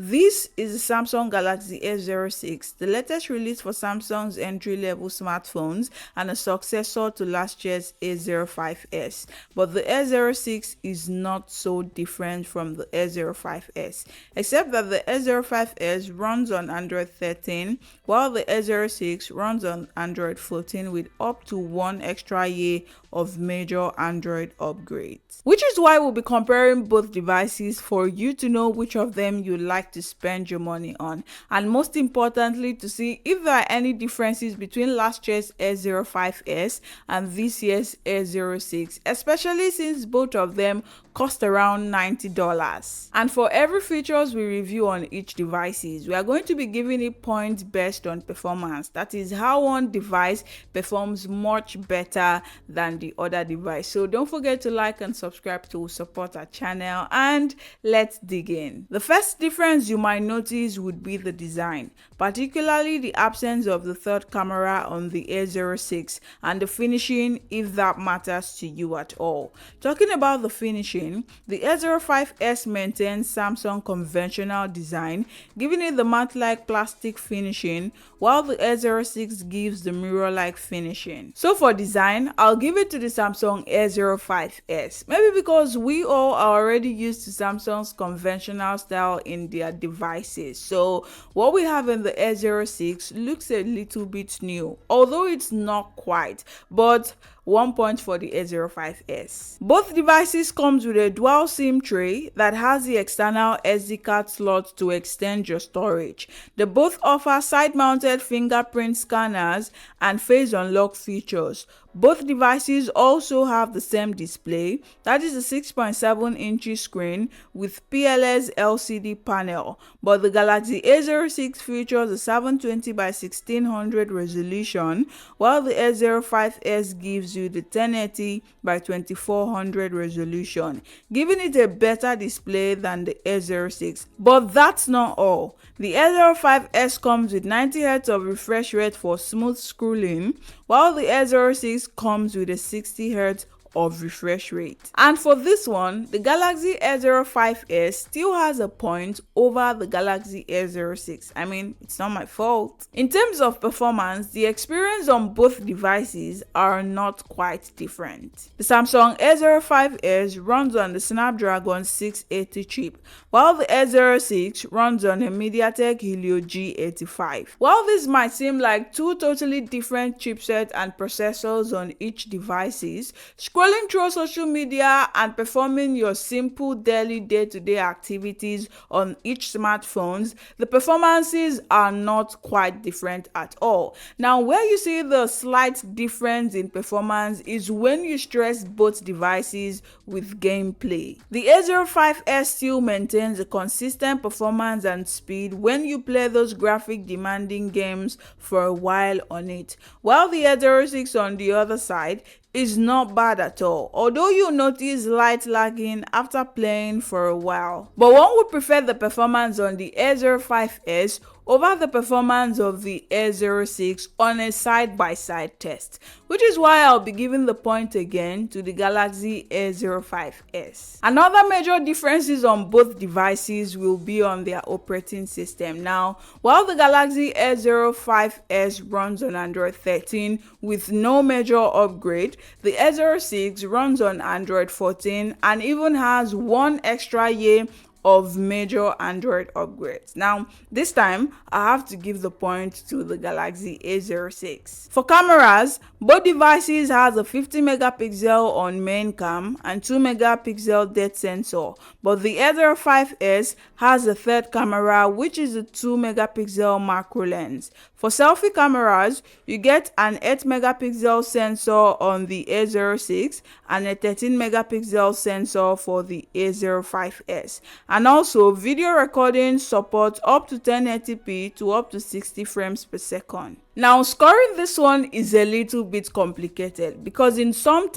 This is the Samsung Galaxy A06, the latest release for Samsung's entry-level smartphones and a successor to last year's A05s. But the A06 is not so different from the A05s, except that the A05s runs on Android 13, while the A06 runs on Android 14 with up to one extra year of major Android upgrades. Which is why we'll be comparing both devices for you to know which of them you like to spend your money on, and most importantly to see if there are any differences between last year's A05s and this year's A06, especially since both of them cost around $90. And for every features we review on each devices, we are going to be giving it points based on performance. That is how one device performs much better than the other device. So don't forget to like and subscribe to support our channel, and let's dig in. The first difference you might notice would be the design, particularly the absence of the third camera on the A06 and the finishing, if that matters to you at all. Talking about the finishing, the A05s maintains Samsung conventional design, giving it the matte-like plastic finishing, while the A06 gives the mirror-like finishing. So for design, I'll give it to the Samsung A05s, maybe because we all are already used to Samsung's conventional style in their devices. So what we have in the A06 looks a little bit new, although it's not quite, but 1 point for the A05s. Both devices comes with a dual SIM tray that has the external SD card slot to extend your storage. They both offer side-mounted fingerprint scanners and face unlock features. Both devices also have the same display, that is a 6.7-inch screen with PLS LCD panel, but the Galaxy A06 features a 720 by 1600 resolution, while the A05s gives you the 1080 by 2400 resolution, giving it a better display than the A06. But that's not all. The A05s comes with 90 Hz of refresh rate for smooth scrolling, while the A06 comes with a 60 Hz of refresh rate. And for this one, the Galaxy A05s still has a point over the Galaxy A06. I mean, it's not my fault. In terms of performance, the experience on both devices are not quite different. The Samsung A05s runs on the Snapdragon 680 chip, while the A06 runs on a MediaTek Helio G85. While this might seem like two totally different chipsets and processors on each devices, scrolling through social media and performing your simple daily day-to-day activities on each smartphones, the performances are not quite different at all. Now, where you see the slight difference in performance is when you stress both devices with gameplay. The A05s still maintains a consistent performance and speed when you play those graphic demanding games for a while on it, while the A06 on the other side is not bad at all, although you notice light lagging after playing for a while. But one would prefer the performance on the A05s over the performance of the A06 on a side-by-side test, which is why I'll be giving the point again to the Galaxy A05s. Another major differences on both devices will be on their operating system. Now, while the Galaxy A05s runs on Android 13 with no major upgrade, the A06 runs on Android 14 and even has one extra year of major Android upgrades. Now, this time I have to give the point to the Galaxy A06. For cameras, both devices has a 50 megapixel on main cam and 2 megapixel depth sensor, but the A05s has a third camera, which is a 2 megapixel macro lens. For selfie cameras, you get an 8 megapixel sensor on the A06 and a 13 megapixel sensor for the A05s. And also, video recording supports up to 1080p to up to 60 frames per second. Now, scoring this one is a little bit complicated because in some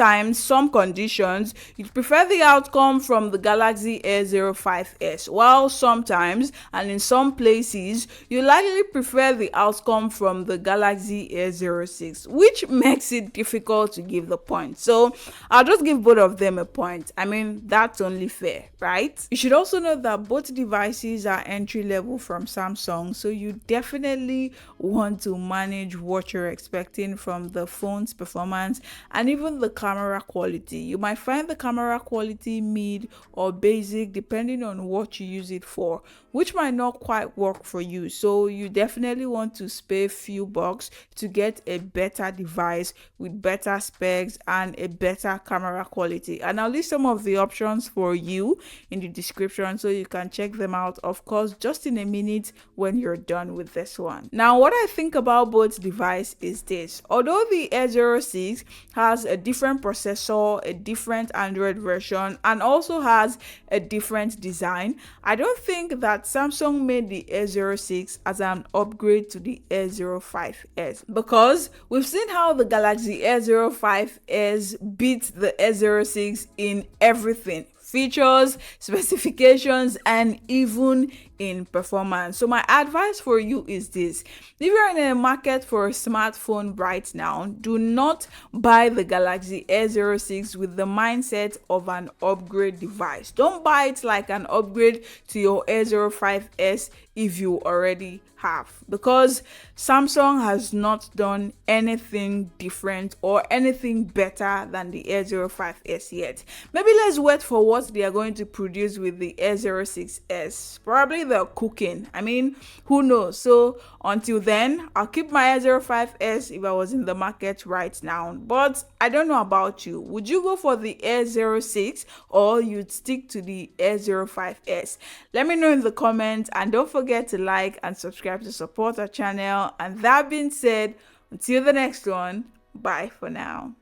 conditions, you prefer the outcome from the Galaxy A05s, while sometimes and in some places, you likely prefer the outcome from the Galaxy A06, which makes it difficult to give the point. So, I'll just give both of them a point. I mean, that's only fair, right? You should also know that both devices are entry level from Samsung, so you definitely want to manage what you're expecting from the phone's performance and even the camera quality. You might find the camera quality mid or basic depending on what you use it for, which might not quite work for you. So you definitely want to spare few bucks to get a better device with better specs and a better camera quality. And I'll list some of the options for you in the description so you can check them out, of course, just in a minute when you're done with this one. Now, what I think about both devices is this: although the A06 has a different processor, a different Android version, and also has a different design, I don't think that Samsung made the A06 as an upgrade to the A05s, because we've seen how the Galaxy A05s beat the A06 in everything: features, specifications, and even in performance. So my advice for you is this: if you're in a market for a smartphone right now, do not buy the Galaxy A06 with the mindset of an upgrade device. Don't buy it like an upgrade to your A05s if you already have, because Samsung has not done anything different or anything better than the A05s yet. Maybe let's wait for what they are going to produce with the A06s. Probably they're cooking. I mean, who knows? So until then, I'll keep my A05s if I was in the market right now. But I don't know about you. Would you go for the A06 or you'd stick to the A05s? Let me know in the comments, and don't forget to like and subscribe to support our channel. And that being said, until the next one, bye for now.